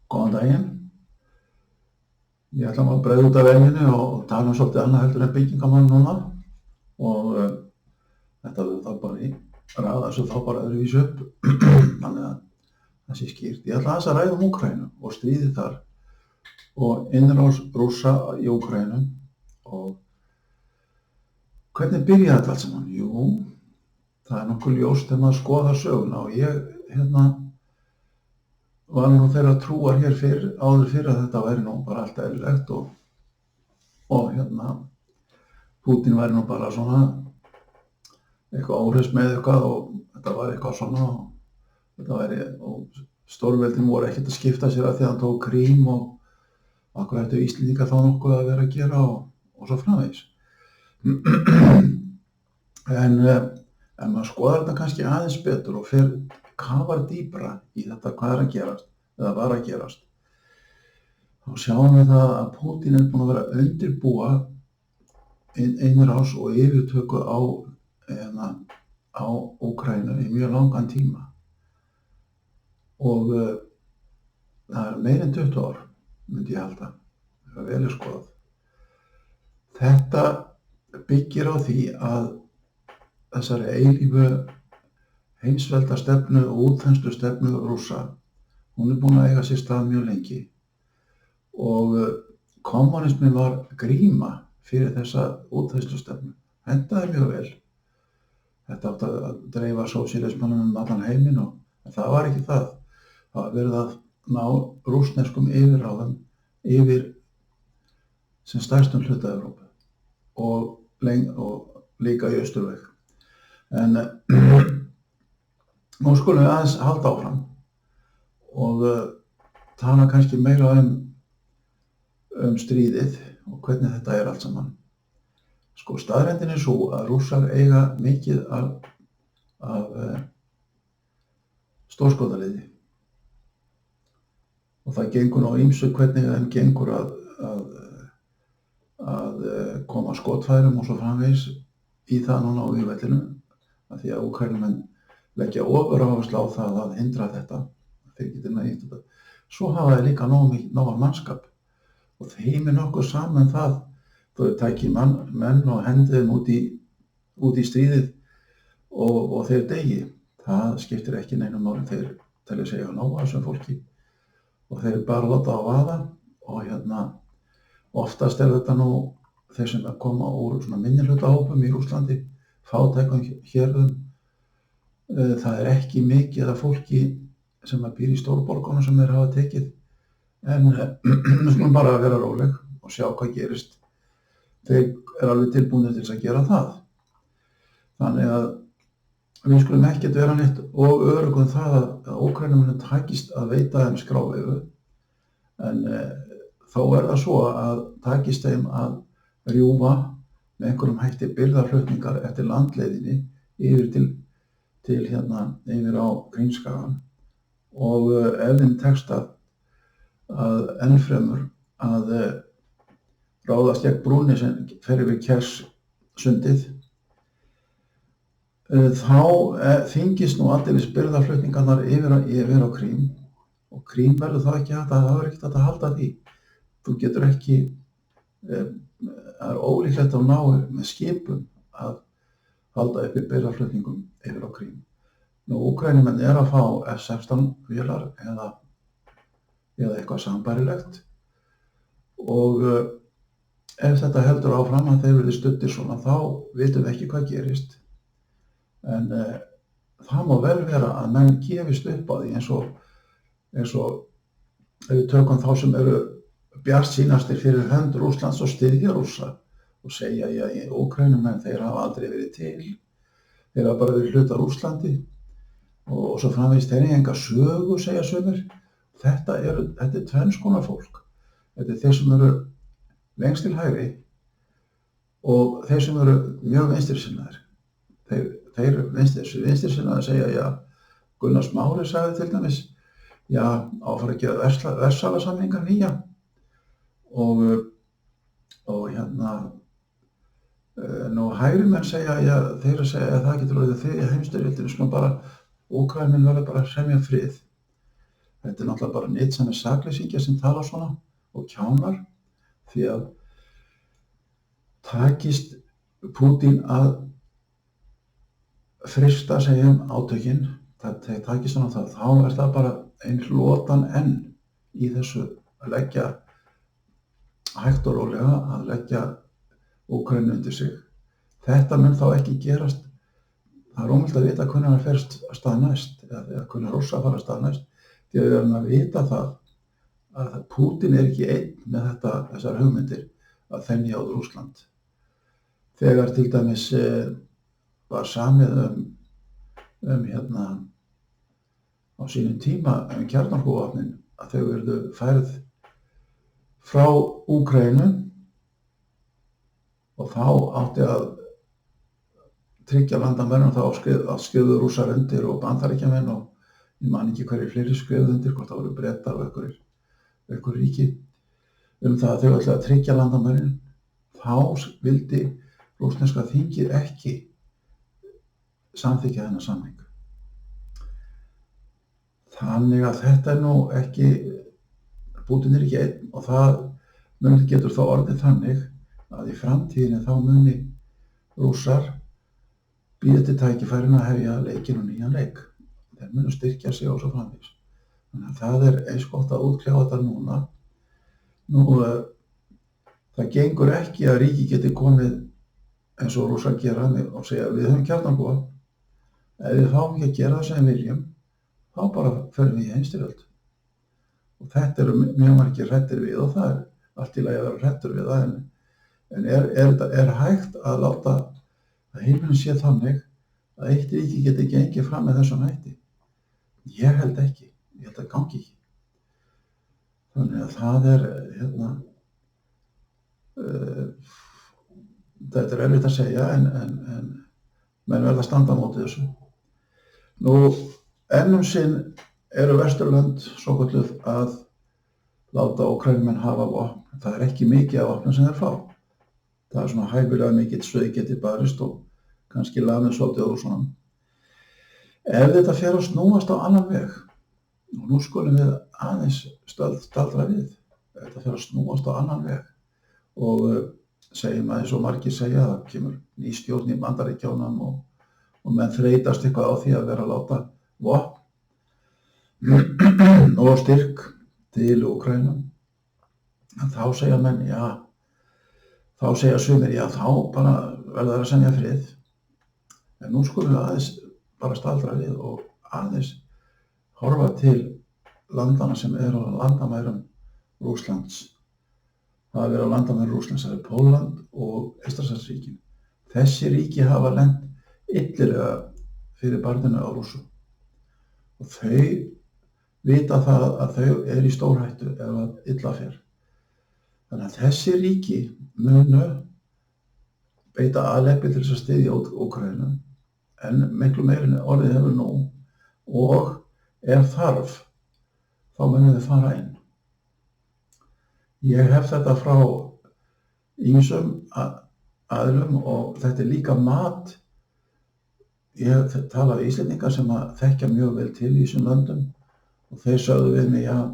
Góðan daginn. Ég ætla að breiða út af venjunni og tala svolítið annað heldur en byggingamál núna og þetta verður þá bara í raða þessu þá bara öðruvísi upp þannig að það sé skýrt. Ég ætla aðeins að ræða Úkraínu og stríðið þar og innrás Rússa í Úkraínu og hvernig byrjaði þetta allt saman? Jú, það er nokkuð ljóst þegar maður skoðar söguna og ég var nú þeirra trúar hér áður fyrr að þetta væri nú bara allt eðlilegt og Pútín væri nú bara svona eitthvað óhress með eitthvað og þetta var eitthvað svona og þetta væri, og stórveldin voru ekkert að skipta sér að því að hann tók Krím og hvað ættu Íslendingar þá nokkuð að vera að gera og svo framvegis. En ef maður skoðar þetta kannski aðeins betur og kafar dýpra í þetta hvað er að gerast, eða var að gerast, þá sjáum við það að Pútín er búinn að vera að undirbúa innrás og yfirtöku á Úkraínu í mjög langan tíma. Og það er meira en 20 ár, myndi ég halda, það er vel skoðað. Þetta byggir á því að þessari eilífu heimsveldastefnu og útþenslustefnu Rússa, hún er búin að eiga sér stað mjög lengi og kommunismi var gríma fyrir þessa útþenslustefnu. Hentaði mjög vel. Þetta átti að dreifa sósíalismanum allan heiminn en það var ekki það. Það var verið að ná rússneskum yfirráðum yfir sem stærstum hluta Evrópu og líka í austurveg. En nú skulum við aðeins halda áfram og tala kannski meira um stríðið og hvernig þetta er allt saman. Sko, staðreyndin er sú að Rússar eiga mikið af stórskotaliði og það gengur á ýmsu hvernig þeim gengur að koma skotfærum og svo framvegis í það núna á vígvellinu af því að Úkraínumenn leggja ofuráherslu á það að hindra þetta. Þeir geta nægt þetta. Svo hafa þeir líka nógan mannskap og þeim er nokkuð saman það. Þau tæki menn og hendi þeim út í stríðið og þeir degi. Það skiptir ekki neinu máli. Þeir telja sig að ná að þessum fólki og þeir bara láta á vaða og oftast er þetta nú þeir sem koma úr svona minnihlutahópum í Rússlandi, fátækum hérðum. Það er ekki mikið af fólki sem býr í stórborgunum sem þeir hafa tekið en við skulum bara vera róleg og sjá hvað gerist. Þeir eru alveg tilbúnir til að gera það. Þannig að við skulum ekkert vera neitt og öruggum það að Úkraínumönnum takist að veita þeim skráleigu en þó er það svo að takist þeim að rjúfa með einhverjum hætti birgðaflutningar eftir landleiðinni yfir yfir á Krímskagann og ef þeim tekst að ennfremur að ráðast gegn brúnni sem fer yfir Kerssundið þá þyngist nú aldeilis birgðaflutningarnar yfir á Krím og Krím verður þá ekki það verður ekkert hægt að halda því. Þú getur ekki, það er ólíklegt að ná með skipum að halda uppi birgðaflutningum yfir á Krím. Nú, Úkraínumenn er að fá F-16 vélar eða eitthvað sambærilegt og ef þetta heldur áfram að þeir verði studdir svona þá vitum við ekki hvað gerist. En það má vel vera að menn gefist upp á því eins og ef við tökum þá sem eru bjartsýnastir fyrir hönd Rússlands og styðja Rússa og segja að Úkraínumenn þeir hafa aldrei verið til, þeir hafa bara verið hluti af Rússlandi og svo framvegis þeir eiga enga sögu, segja sumir. Þetta er tvenns konar fólk. Þetta er þeir sem eru lengst til hægri og þeir sem eru mjög vinstrisinnaðir. Þeir vinstrisinnaðir segja, Gunnar Smári sagði til dæmis, á að fara að gera Versailles-samninga nýja og nú hægri menn segja, þeir segja að það getur orðið þriðja heimsstyrjöldin, svona bara Úkraínumenn verður bara að semja frið. Þetta náttúrulega bara nytsamir sakleysingjar sem tala svona og kjánar, því að takist Pútín að frysta átökin, takist hann á það, þá það bara ein hlotan enn í þessu að leggja hægt og rólega að leggja Úkraínu undir sig. Þetta mun þá ekki gerast. Það ómögulegt að vita hvenær hann fer af stað næst, eða hvenær Rússar fara af stað næst, því að við verðum að vita það að Pútín ekki einn með þessar hugmyndir að þenja út Rússland. Þegar til dæmis var samið á sínum tíma kjarnorkuvopnin, að þau verðu færð frá Úkraínu, og þá átti að tryggja landamærin, og þá skrifuðu Rússar undir og Bandaríkjamenn, og ég man ekki hverjir fleiri skrifuðu undir, hvort það voru Bretar og einhver ríki, það að þau ætlaðu að tryggja landamærin. Þá vildi rússneska þingið ekki samþykkja þennan samning. Þannig að þetta nú ekki, Pútín ekki einn, og það getur þá orðið þannig að í framtíðinni þá muni Rússar bíða til tækifærin að hefja leikinn og nýjan leik. Þeir munu styrkja sig og svo framvegis. Þannig að það eins gott að útkljá þetta núna. Það gengur ekki að ríki geti komið eins og Rússar gera og segja við höfum kjarnorkuvopn. Ef við fáum ekki að gera það sem við viljum, þá bara förum við í heimsstyrjöld. Og þetta eru mjög margir hræddir við, og það allt í lagi að vera hræddur við það, en hægt að láta að heimurinn sé þannig að eitt ríki geti gengið fram með þessum hætti? Ég held ekki. Ég held að gangi ekki. Þannig að það þetta erfitt að segja, en menn verða að standa á móti þessu. Enn sinn eru Vesturlönd svokölluð að láta Úkraínumenn hafa vopn. Það ekki mikið af vopnum sem þeir fá. Það svona hæfilega mikið svo þau geti barist og kannski lamið svolítið á Rússunum. Ef þetta fer að snúast á annan veg, og nú skulum við aðeins staldra við, ef þetta fer að snúast á annan veg, og segjum að eins og margir segja að það kemur ný stjórn í Bandaríkjunum og menn þreytast eitthvað á því að vera að láta vopn og styrk til Úkraínu, þá segja menn, þá segja sumir, þá bara verða þeir að semja frið. En nú skulum við aðeins bara staldra við og aðeins horfa til landana sem eru á landamærum Rússlands. Það verið á landamærum Rússlands, það Pólland og Eystrasaltsríkin. Þessi ríki hafa lent illilega fyrir barninu á Rússum. Og þau vita það að þau eru í stórhættu ef að illa fer. Þannig að þessi ríki munu beita aðleppi til þess að styðja Úkraínu, en miklu meira en orðið hefur nú, og ef þarf, þá munu þau fara inn. Ég hef þetta frá ýmsum aðilum, og þetta líka mat. Ég hef talað við Íslendinga sem að þekkja mjög vel til í þessum löndum, og þeir sögðu við mig að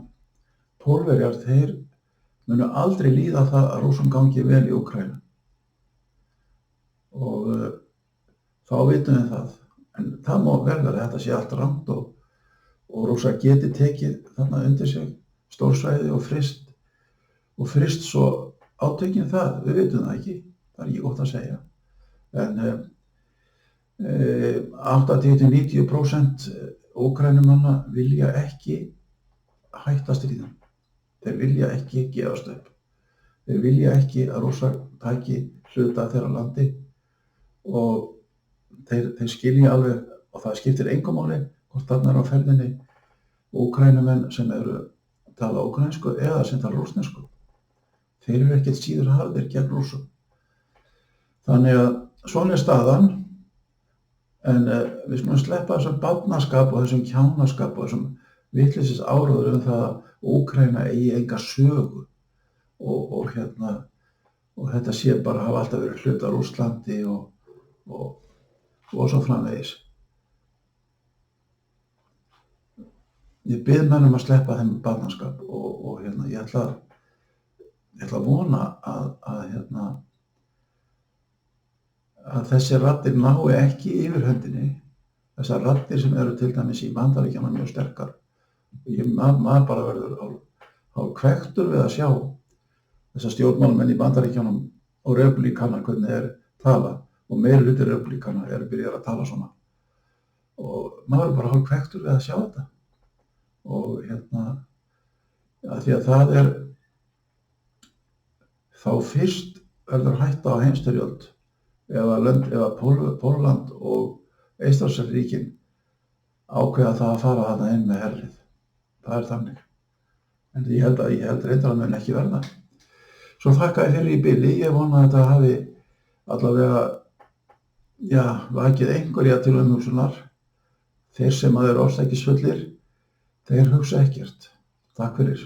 Pólverjar, þeir munu aldrei líða það að Rússum gangi vel í Úkraínu. Og þá vitum við það. En það má vel vera að þetta sé allt rangt, og Rússar geti tekið þarna undir sig stórsvæði og fryst svo átökin það. Við vitum það ekki. Það ekki gott að segja. En 80–90% Úkraínumanna vilja ekki hætta stríðum. Þeir vilja ekki gefast upp. Þeir vilja ekki að Rússar taki hluta þeirra landi, og þeir skilja alveg, og það skiptir engu máli hvort þarna á ferðinni Úkraínumenn sem tala úkraínsku eða sem tala rússnesku. Þeir eru ekkert síður harðir gegn Rússum. Þannig að svona staðan, en við skulum sleppa þessum barnaskap og þessum kjánaskap og þessum vitleysis áróður það að Úkraína eigi enga sögu, og þetta sé bara hafa alltaf verið hluti af Rússlandi og svo framvegis. ég bið menn að sleppa þeim barnaskap og ég ætla að vona að þessi raddir nái ekki yfir höndinni, þessar raddir sem eru til dæmis í Bandaríkjunum mjög sterkar. Maður bara verður hálfkvektur við að sjá þessa stjórnmálamenn í Bandaríkjunum og repúblíkana hvernig tala og meirihluti repúblíkana byrjaðir að tala svona og maður er bara hálfkvektur við að sjá þetta og að því að það þá fyrst verður hætta á heimsstyrjöld ef Pólland og Eystrasaltsríkin ákveða það að fara þarna inn með herlið. Það er þannig. En ég held reyndar að mun ekki verða. Svo þakka ég fyrir í bili. Ég vona að þetta hafi allavega, vakið einhverja til umhugsunar. Þeir sem eru ofstækisfullir, þeir hugsa ekkert. Takk fyrir.